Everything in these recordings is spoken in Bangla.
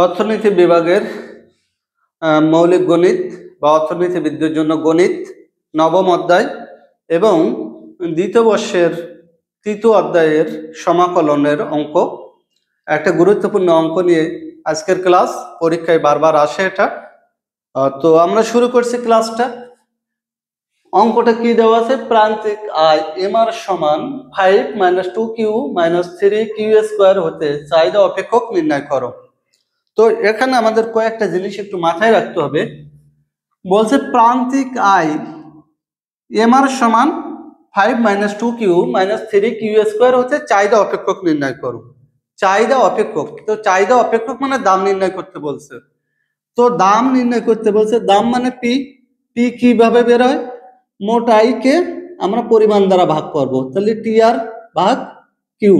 অর্থনীতি বিভাগের মৌলিক গণিত বা অর্থনীতিবিদদের জন্য গণিত নবম অধ্যায় এবং দ্বিতীয় বর্ষের তৃতীয় অধ্যায়ের সমাকলনের অঙ্ক, একটা গুরুত্বপূর্ণ অঙ্ক নিয়ে আজকের ক্লাস। পরীক্ষায় বারবার আসে এটা। তো আমরা শুরু করছি ক্লাসটা। অঙ্কটা কি দেওয়া আছে? প্রান্তিক আয় এম আর সমান 5 - 2q - 3q² হতে চাহিদা অপেক্ষক নির্ণয় করো। তো এখানে আমাদের কয়েকটা জিনিস একটু মাথায় রাখতে হবে। বলছে প্রান্তিক আয় এম আর সমান 5 - 2q - 3q² হচ্ছে চাহিদা অপেক্ষক নির্ণয় করো। চাহিদা অপেক্ষক, তো চাহিদা অপেক্ষক মানে দাম নির্ণয় করতে বলছে। তো দাম নির্ণয় করতে বলছে, দাম মানে পি। পি কিভাবে বের হয়? মোট আয়কে আমরা পরিমাণ দ্বারা ভাগ করব, তাহলে টি আর ভাগ কিউ।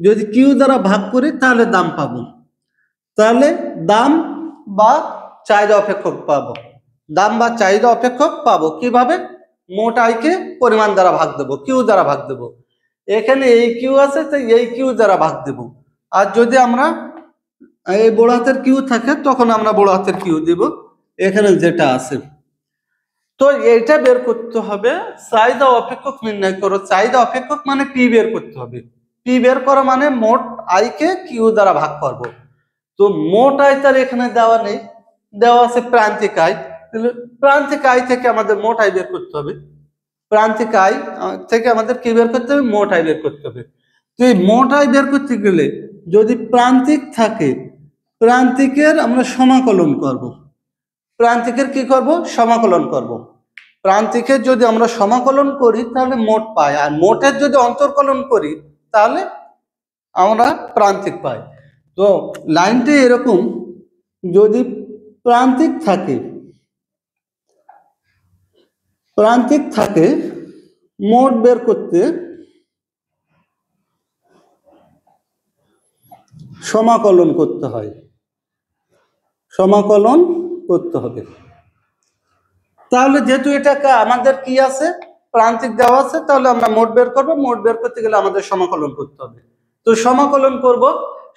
যদি কিউ দ্বারা ভাগ করি তাহলে দাম পাবো। তাহলে দাম বা চাহিদা অপেক্ষক পাবো। দাম বা চাহিদা অপেক্ষক পাবো কিভাবে? মোট আয়কে পরিমাণ দ্বারা ভাগ দেবো, কিউ দ্বারা ভাগ দেবো। এখানে এই কিউ আছে, তো এই কিউ দ্বারা ভাগ দেব। আর যদি আমরা এই বড় হাতের কিউ থাকে তখন আমরা বড় হাতের কিউ দিব, এখানে যেটা আছে। তো এইটা বের করতে হবে, চাহিদা অপেক্ষক নির্ণয় করো। চাহিদা অপেক্ষক মানে পি বের করতে হবে। পি বের করা মানে মোট আয়কে কিউ দ্বারা ভাগ করব। তো মোট আয় তার এখানে দেওয়া নেই, দেওয়া আছে প্রান্তিক আয়। তাহলে প্রান্তিক আয় থেকে আমাদের মোট আয় বের করতে হবে। প্রান্তিক আয় থেকে আমাদের কি বের করতে হবে? মোট আয় বের করতে হবে। তো এই মোট আয় বের করতে গেলে যদি প্রান্তিক থাকে, প্রান্তিকের আমরা সমাকলন করব। প্রান্তিকের কি করব? সমাকলন করব। প্রান্তিকের যদি আমরা সমাকলন করি তাহলে মোট পাই, আর মোটের যদি অন্তর্কলন করি তাহলে আমরা প্রান্তিক পাই। তো লাইনটি এরকম, যদি প্রান্তিক থাকে, প্রান্তিক থাকে মোট বের করতে সমাকলন করতে হয়, সমাকলন করতে হবে। তাহলে যেহেতু এটা আমাদের কি আছে, প্রান্তিক দেওয়া আছে, তাহলে আমরা মোট বের করবো। মোট বের করতে গেলে আমাদের সমাকলন করতে হবে। তো সমাকলন করব,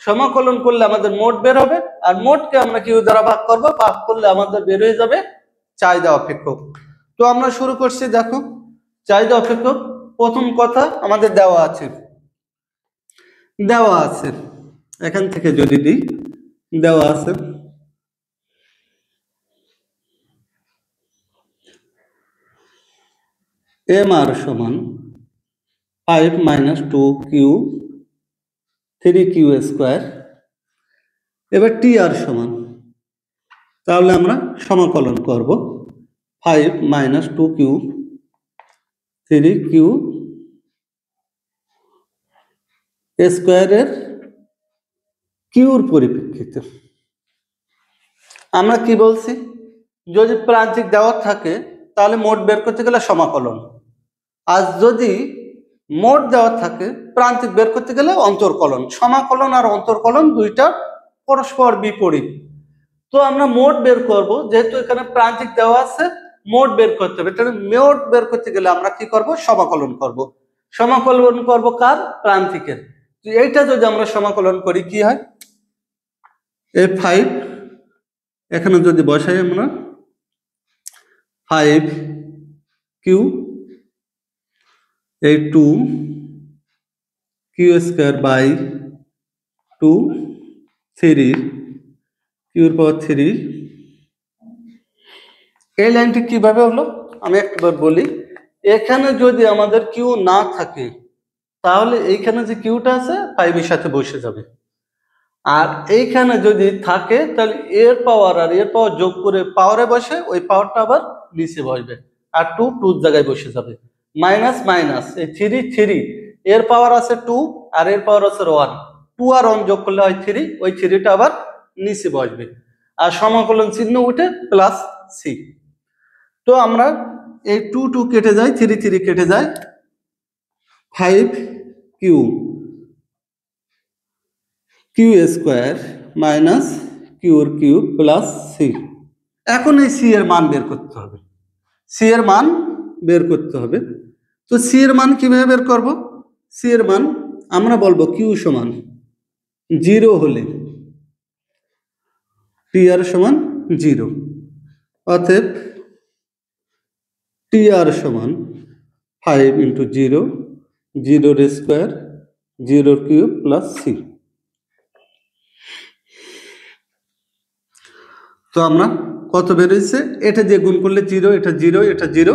সমাকলন করলে আমাদের মোট বের হবে, আর মোটকে আমরা কিউ দ্বারা ভাগ করব, ভাগ করলে আমাদের বের হয়ে যাবে চাহিদা অপেক্ষক। তো আমরা শুরু করছি, দেখো চাহিদা অপেক্ষক। প্রথম কথা আমাদের দেওয়া আছে, দেওয়া আছে এখান থেকে যদি দিই, দেওয়া আছে এম আর সমান 5 - 2q 3q²। এবার টি আর সমান, তাহলে আমরা সমাকলন করব 5 - 2q 3q² এর কিউর পরিপ্রেক্ষিতে আমরা কি বলছি? যদি প্রান্তিক দেওয়া থাকে তাহলে মোট বের করতে গেলে সমাকলন, আর যদি মোট দেওয়া থাকে প্রান্তিক বের করতে গেলে অন্তর্কলন। সমাকলন আর অন্তর্কলন দুইটা পরস্পর বিপরীত। তো আমরা মোট বের করব, যেহেতু এখানে প্রান্তিক দেওয়া আছে, মোট বের করতে হবে। তাহলে মোট বের করতে গেলে আমরা কি করব? সমাকলন করব। সমাকলন করব কার? প্রান্তিকের। তো এইটা যদি আমরা সমাকলন করি কি হয়? এই 5 এখানে যদি বসাই আমরা 5q, এই 2q²/2 3q⁴। এই লাইনটি কিভাবে হলো আমি একবার বলি। এখানে যদি আমাদের কিউ না থাকে তাহলে এইখানে যে কিউটা আছে 5 এর সাথে বসে যাবে, আর এইখানে যদি থাকে তাহলে এর পাওয়ার আর এর পাওয়ার যোগ করে পাওয়ারে বসে, ওই পাওয়ারটা আবার নিচে বসবে, আর 2 জায়গায় বসে যাবে। মাইনাস মাইনাস, এই 3 এর পাওয়ার আছে 2 আর এর পাওয়ার আছে 1, 2 আর 1 যোগ করলে হয় 3, ওই 3টা আবার নিচে বসবে, আর সমাকলন চিহ্ন উঠে প্লাস সি। তো আমরা এই 2 কেটে যায়, 3 কেটে যায়, 5q q² মাইনাস কিউর কিউব প্লাস সি। এখন এই সি এর মান বের করতে হবে, সি এর মান বের করতে হবে। তো সি এর মান কিভাবে বের করব? সি এর মান আমরা বলবো কিউ সমান জিরো হলে টি আর সমান জিরো, অতএব টি আর সমান 5 ইন্টু জিরো, জিরোর স্কোয়ার, জিরোর কিউব প্লাস সি। তো আমরা কত বেরোচ্ছে, এটা দিয়ে গুণ করলে জিরো, এটা জিরো, এটা জিরো,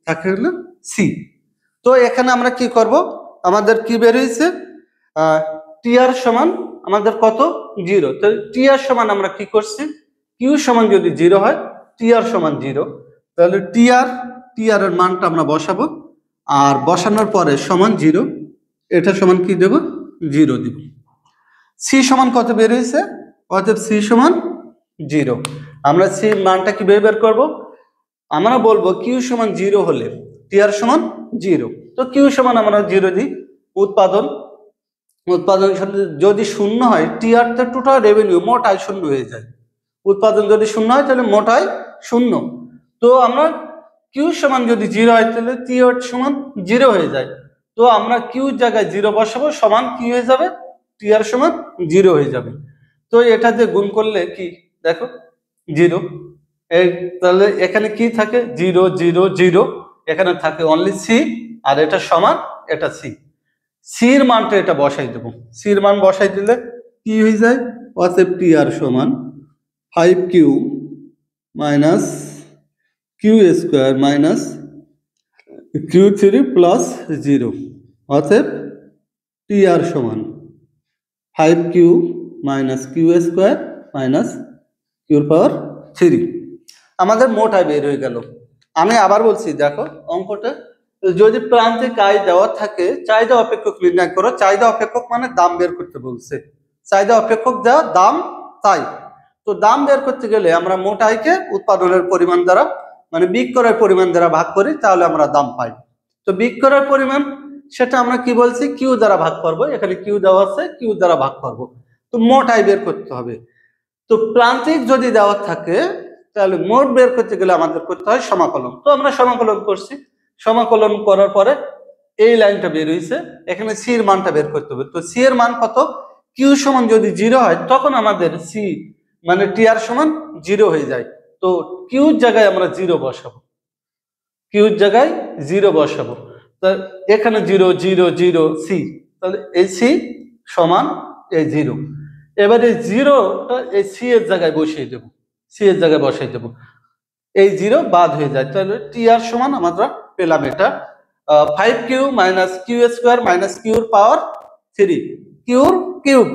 থাকে হলো সি। তো এখানে আমরা কি করব, আমাদের কি বেরোচ্ছে, টি আর সমান আমাদের কত, জিরো। তো টি আর সমান আমরা কি করছি, কিউ সমান যদি জিরো হয়, টি আর সমান জিরো, তাহলে টি আর এর মানটা আমরা বসাবো, আর বসানোর পরে সমান জিরো, এটা সমান কি দেব, জিরো দিব। সি সমান কত বের হয়েছে, অতএব সি সমান জিরো। আমরা সি মানটা কিভাবে বের করব, আমরা বলবো কিউ সমান জিরো হলে টি আর সমান জিরো। তো কিউ সমান আমরা জিরো দিই, উৎপাদন যদি শূন্য হয়, টি আর তো টোটাল রেভিনিউ মোট আয় শূন্য হয়ে যায়। উৎপাদন যদি শূন্য হয় তাহলে মোট আয় শূন্য। তো আমরা কিউ সমান যদি জিরো হয় তাহলে টি আর সমান জিরো হয়ে যায়। তো আমরা কিউ জায়গায় জিরো বসাবো, সমান কি হয়ে যাবে, টি আর সমান জিরো হয়ে যাবে। তো এটা দিয়ে গুণ করলে কি দেখো, জিরো। এই তাহলে এখানে কি থাকে, জিরো জিরো জিরো, এখানে থাকে অনলি সি, আর এটা সমান এটা সি। সির মানটা এটা বসাই দেবো, সির মান বসাই দিলে কি হয়ে যায়, অতএব টি আর সমান 5 Q minus Q square minus Q three plus zero, অতএব টি আর সমান 5 Q minus Q square minus কিউর পাওয়ার 3। আমাদের মোট আয় বের হয়ে গেল। আমি আবার বলছি, দেখো অঙ্কটা, যদি প্রান্তিক আয় দেওয়া থাকে, চাহিদা অপেক্ষক নির্ণয় করো। চাহিদা অপেক্ষক মানে দাম বের করতে বলছে, চাহিদা অপেক্ষক দেওয়া দাম তাই। তো দাম বের করতে গেলে আমরা মোট আয়কে উৎপাদনের পরিমাণ দ্বারা মানে বিক্রয়ের পরিমাণ দ্বারা ভাগ করি, তাহলে আমরা দাম পাই। তো বিক্রয়ের পরিমাণ সেটা আমরা কি বলছি, কিউ দ্বারা ভাগ করব, এখানে কিউ দেওয়া আছে, কিউ দ্বারা ভাগ করব। তো মোট আয় বের করতে হবে। তো প্রান্তিক যদি দেওয়া থাকে তাহলে মোট বের করতে গেলে আমাদের করতে হয় সমাকলন। তো আমরা সমাকলন করছি, সমাকলন করার পরে এই লাইনটা বের হয়েছে, এখানে সি এর মানটা বের করতে হবে। তো সি এর মান কত, কিউ সমান যদি জিরো হয় তখন আমাদের সি মানে টি আর সমান জিরো হয়ে যায়। তো কিউর জায়গায় আমরা জিরো বসাবো, কিউর জায়গায় জিরো বসাবো। তা এখানে জিরো জিরো জিরো সি, তাহলে এই সি সমান এই জিরো। এবার এই জিরোটা এই সি এর জায়গায় বসিয়ে দেব, সি এর জায়গায় বসাই দেব, এই জিরো বাদ হয়ে যায়। তাহলে টি আর সমান আমরা পেলাম এটা 5 Q minus Q square minus কিউর পাওয়ার 3, কিউর কিউব।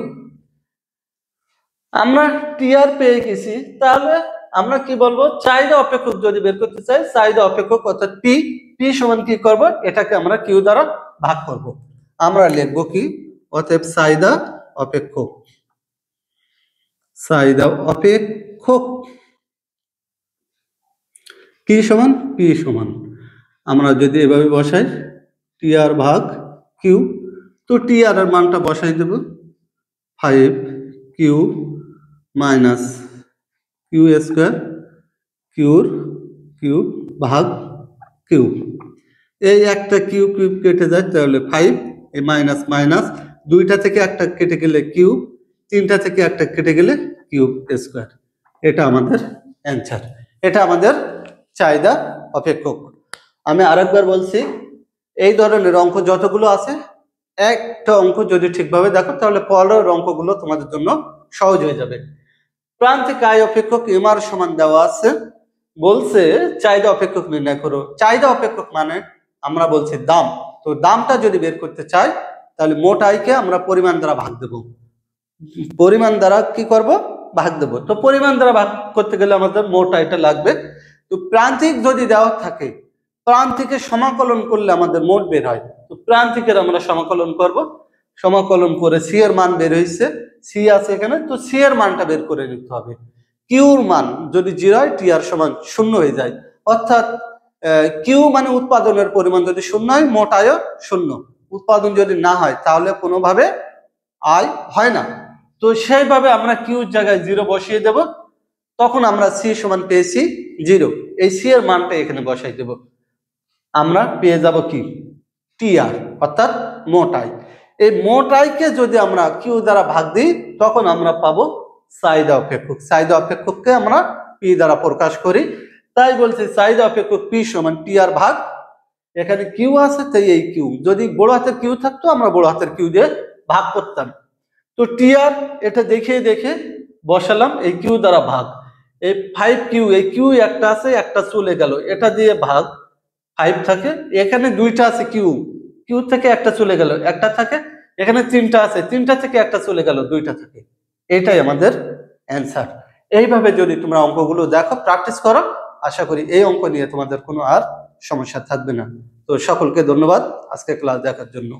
আমরা টি আর পেয়ে গেছি, তাহলে আমরা কি বলবো, চাহিদা অপেক্ষক যদি বের করতে চাই, চাহিদা অপেক্ষক অর্থাৎ পি, পি সমান কি করব, এটাকে আমরা কিউ দ্বারা ভাগ করব। আমরা লিখবো কি, অতএব চাহিদা অপেক্ষক, চাহিদা অপেক্ষক কি সমান, পি সমান, আমরা যদি এভাবে বসাই টি আর ভাগ কিউ, তো টি আর এর মানটা বসাই দেব 5 কিউ মাইনাস কিউ স্কোয়ার, কিউর কিউব ভাগ কিউ। এই একটা কিউ কিউব কেটে যায়, তাহলে 5, এই মাইনাস মাইনাস, দুইটা থেকে একটা কেটে গেলে কিউব, তিনটা থেকে একটা কেটে গেলে কিউব স্কোয়ার। এটা আমাদের অ্যান্সার, এটা আমাদের চাহিদা অপেক্ষক। আমি আরেকবার বলছি, এই ধরনের অঙ্ক যতগুলো আছে, একটা অঙ্ক যদি ঠিকভাবে দেখো তাহলে পরের অঙ্কগুলো তোমাদের জন্য সহজ হয়ে যাবে। প্রান্তিক আয় অপেক্ষক এম আর সমান দেওয়া আছে, বলছে চাহিদা অপেক্ষক নির্ণয় করো। চাহিদা অপেক্ষক মানে আমরা বলছি দাম। তো দামটা যদি বের করতে চাই তাহলে মোট আয়কে আমরা পরিমাণ দ্বারা ভাগ দেব, পরিমাণ দ্বারা কি করব, ভাগ দেব। তো পরিমাণ দ্বারা ভাগ করতে গেলে আমাদের মোট আয়টা লাগবে। তো প্রান্তিক যদি দেওয়া থাকে, প্রান্তিকের সমাকলন করলে আমাদের মোট বের হয়। তো প্রান্তিকের আমরা সমাকলন করব, সমাকলন করে সি এর মান বের হয়েছে, সি আছে এখানে, তো সি এর মানটা বের করে নিতে হবে। কিউর মান যদি জিরো হয় টি আর সমান শূন্য হয়ে যায়, অর্থাৎ কিউ মানে উৎপাদনের পরিমাণ যদি শূন্য হয়, মোট আয়ও শূন্য। উৎপাদন যদি না হয় তাহলে কোনোভাবে আয় হয় না। তো সেইভাবে আমরা কিউর জায়গায় জিরো বসিয়ে দেব, তখন আমরা সি সমান পেয়েছি জিরো, এই সি এর মানটা এখানে বসাই দেব, আমরা পেয়ে যাব কি, টি আর অর্থাৎ মোট আয়। এই মোট আয়কে যদি আমরা কিউ দ্বারা ভাগ দিই তখন আমরা পাবো চাহিদা অপেক্ষক। চাহিদা অপেক্ষককে আমরা পি দ্বারা প্রকাশ করি। তাই বলছি চাহিদা অপেক্ষক পি সমান টি আর ভাগ, এখানে কিউ আছে তাই এই কিউ, যদি বড় হাতের কিউ থাকতো আমরা বড় হাতের কিউ দিয়ে ভাগ করতাম। তো টি আর এটা দেখে দেখে বসালাম এই কিউ দ্বারা ভাগ, এই 5 কিউ, এই কিউ একটা আছে একটা চলে গেল, এটা দিয়ে ভাগ 5 থাকে, এখানে দুইটা আছে কিউ, কিউ থেকে একটা চলে গেল একটা থাকে, এখানে তিনটা আছে তিনটা থেকে একটা চলে গেল দুইটা থাকে। এটাই আমাদের অ্যান্সার। এইভাবে যদি তোমরা অঙ্কগুলো দেখো, প্র্যাকটিস করো, আশা করি এই অঙ্ক নিয়ে তোমাদের কোনো আর সমস্যা থাকবে না। তো সকলকে ধন্যবাদ আজকে ক্লাস দেখার জন্য।